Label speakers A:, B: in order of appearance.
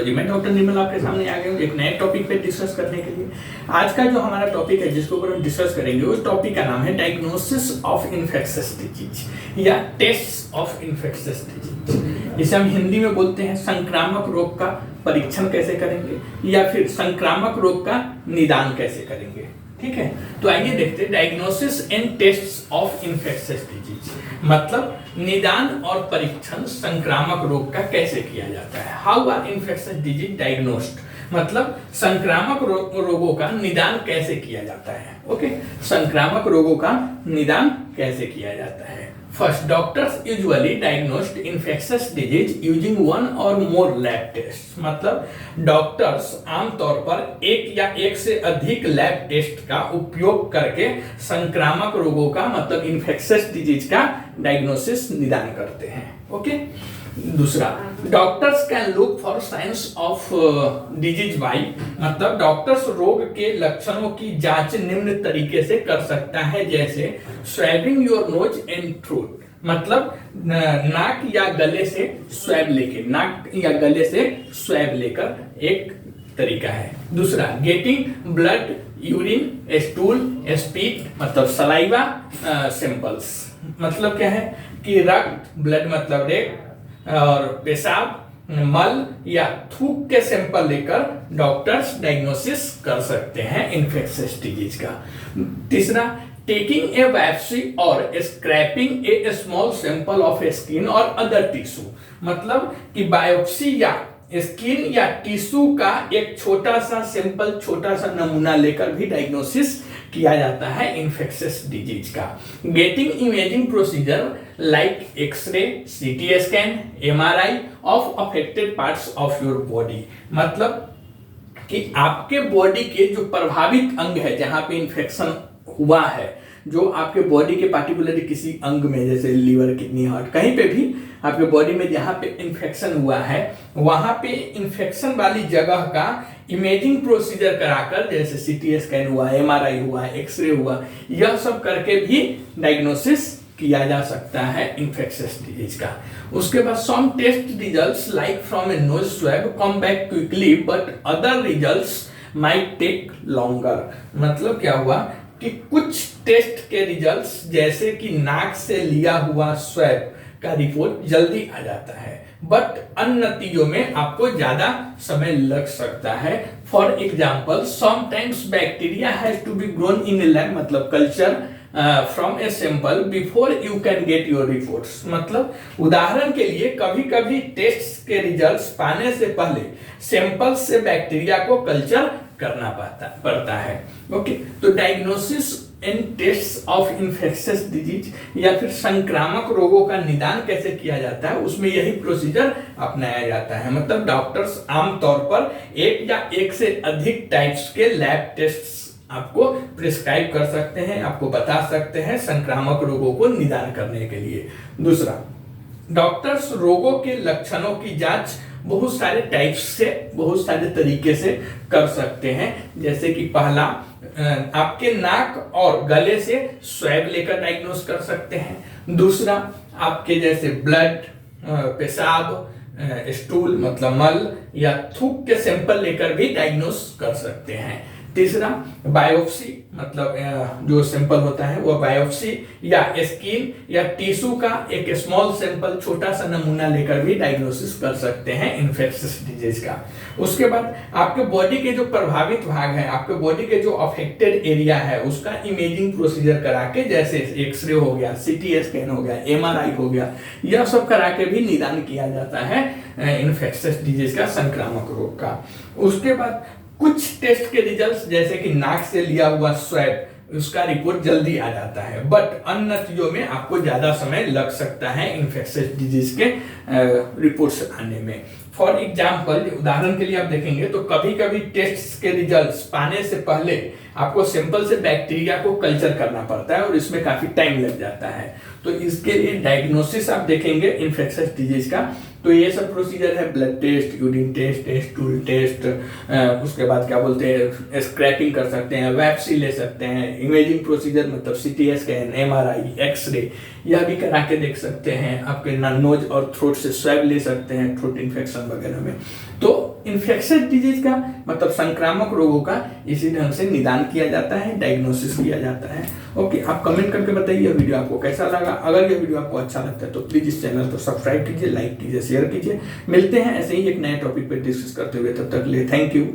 A: Pathology. मैं doctor निर्मल आपके सामने आ गया हूँ एक नए टॉपिक पे डिस्कस करने के लिए। आज का जो हमारा टॉपिक है जिसके ऊपर हम डिस्कस करेंगे उस टॉपिक का नाम है डायग्नोसिस ऑफ इन्फेक्शियस डिजीज या टेस्ट ऑफ इन्फेक्शियस डिजीज। इसे हम हिंदी में बोलते हैं संक्रामक रोग का परीक्षण कैसे करेंगे या फिर संक्रामक रोग का निदान कैसे करेंगे। ठीक है, तो आइए देखते हैं diagnosis and test of infectious disease मतलब निदान और परीक्षण संक्रामक रोग का कैसे किया जाता है। How are infectious disease diagnosed मतलब संक्रामक रोगों का निदान कैसे किया जाता है। ओके, संक्रामक रोगों का निदान कैसे किया जाता है। First, doctors usually diagnosed infectious disease using one और मोर लैब टेस्ट मतलब डॉक्टर्स आमतौर पर एक या एक से अधिक लैब टेस्ट का उपयोग करके संक्रामक रोगों का मतलब इन्फेक्शियस डिजीज का डायग्नोसिस निदान करते हैं। ओके, दूसरा, doctors can look for science of disease by मतलब डॉक्टर्स रोग के लक्षणों की जांच निम्न तरीके से कर सकता है, जैसे स्वैबिंग योर नोज एंड थ्रोट मतलब नाक या गले से स्वैब लेके नाक या गले से स्वैब लेकर एक तरीका है। दूसरा, getting blood, urine, stool, spit मतलब सलाइवा सैंपल्स मतलब क्या है कि रक्त, ब्लड मतलब रेग और पेशाब, मल या थूक के सैंपल लेकर डॉक्टर्स डायग्नोसिस कर सकते हैं इन्फेक्शियस डिजीज का। तीसरा, टेकिंग ए बायोप्सी और scraping a small sample of skin और अदर टिश्यू मतलब कि बायोप्सी या स्किन या टिश्यू का एक छोटा सा सैंपल, छोटा सा नमूना लेकर भी डायग्नोसिस किया जाता है इन्फेक्शियस डिजीज का। Getting imaging procedure like X ray, CT scan, MRI of affected parts of your body मतलब कि आपके बॉडी के जो प्रभावित अंग है जहां पे इन्फेक्शन हुआ है, जो आपके बॉडी के पार्टिकुलरली किसी अंग में जैसे लीवर, किडनी, हार्ट, कहीं पे भी आपके बॉडी में जहां पे इन्फेक्शन हुआ है वहां पे इन्फेक्शन वाली जगह का इमेजिंग प्रोसीजर कराकर जैसे सीटी स्कैन हुआ, एमआरआई हुआ, एक्सरे हुआ, यह सब करके भी डायग्नोसिस किया जा सकता है इन्फेक्शियस डिजीज का। उसके बाद some test results like from a nose swab come back quickly but other results might take longer मतलब क्या हुआ कि कुछ टेस्ट के रिजल्ट्स जैसे कि नाक से लिया हुआ स्वैब का रिपोर्ट जल्दी आ जाता है बट अन्य नतीजों में आपको ज्यादा समय लग सकता है। For example, sometimes bacteria has to be grown in a lab मतलब culture from a sample before you can get your reports मतलब उदाहरण के लिए कभी कभी टेस्ट के रिजल्ट्स पाने से पहले सैंपल से बैक्टीरिया को कल्चर करना पड़ता है। ओके, तो diagnosis and test of infectious disease या फिर संक्रामक रोगों का निदान कैसे किया जाता है उसमें यही प्रोसीजर अपनाया जाता है मतलब डॉक्टर्स आमतौर पर एक या एक से अधिक टाइप्स के लैब टेस्ट आपको प्रिस्क्राइब कर सकते हैं, आपको बता सकते हैं संक्रामक रोगों को निदान करने के लिए। दूसरा, डॉक्टर्स रोगों के लक्षणों की जांच बहुत सारे टाइप्स से, बहुत सारे तरीके से कर सकते हैं, जैसे कि पहला, आपके नाक और गले से स्वैब लेकर डायग्नोस कर सकते हैं। दूसरा, आपके जैसे ब्लड, पेशाब, स्टूल मतलब मल या थूक के सैंपल लेकर भी डायग्नोस कर सकते हैं। तीसरा, बायोप्सी मतलब जो सैंपल होता है वो बायोप्सी या स्किन या टिश्यू का एक स्मॉल सैंपल, छोटा सा नमूना लेकर भी डायग्नोसिस कर सकते हैं इन्फेक्शियस डिजीज का। उसके बाद आपके बॉडी के जो प्रभावित भाग है, आपके बॉडी के जो अफेक्टेड एरिया है उसका इमेजिंग प्रोसीजर करा के जैसे एक्सरे हो गया, सीटी स्कैन हो गया, एमआरआई हो गया, यह सब करा के भी निदान किया जाता है इन्फेक्शियस डिजीज का, संक्रामक रोग का। उसके बाद कुछ टेस्ट के रिजल्ट्स जैसे कि नाक से लिया हुआ स्वैब उसका रिपोर्ट जल्दी आ जाता है बट अन्य नतीजों में आपको ज्यादा समय लग सकता है इन्फेक्शियस डिजीज के रिपोर्ट्स आने में। फॉर एग्जाम्पल, उदाहरण के लिए आप देखेंगे तो कभी कभी टेस्ट के रिजल्ट्स पाने से पहले आपको सैंपल से बैक्टीरिया को कल्चर करना पड़ता है और इसमें काफी टाइम लग जाता है। तो इसके लिए डायग्नोसिस आप देखेंगे इन्फेक्शियस डिजीज का तो ये सब प्रोसीजर है, blood test, urine test, stool test, उसके बाद क्या बोलते हैं स्क्रैपिंग कर सकते हैं, बायोप्सी ले सकते हैं, इमेजिंग प्रोसीजर मतलब सीटी स्कैन, एमआरआई, एक्सरे यह भी करा के देख सकते हैं। आपके नोज और थ्रोट से स्वैब ले सकते हैं थ्रोट इन्फेक्शन वगैरह में। तो इन्फेक्शियस डिजीज का मतलब संक्रामक रोगों का इसी ढंग से निदान किया जाता है, डायग्नोसिस किया जाता है। ओके, आप कमेंट करके बताइए यह वीडियो आपको कैसा लगा। अगर यह वीडियो आपको अच्छा लगता है तो प्लीज इस चैनल को सब्सक्राइब कीजिए, लाइक कीजिए, शेयर कीजिए। मिलते हैं ऐसे ही एक नए टॉपिक पे डिस्कस करते हुए, तब तक के लिए थैंक यू।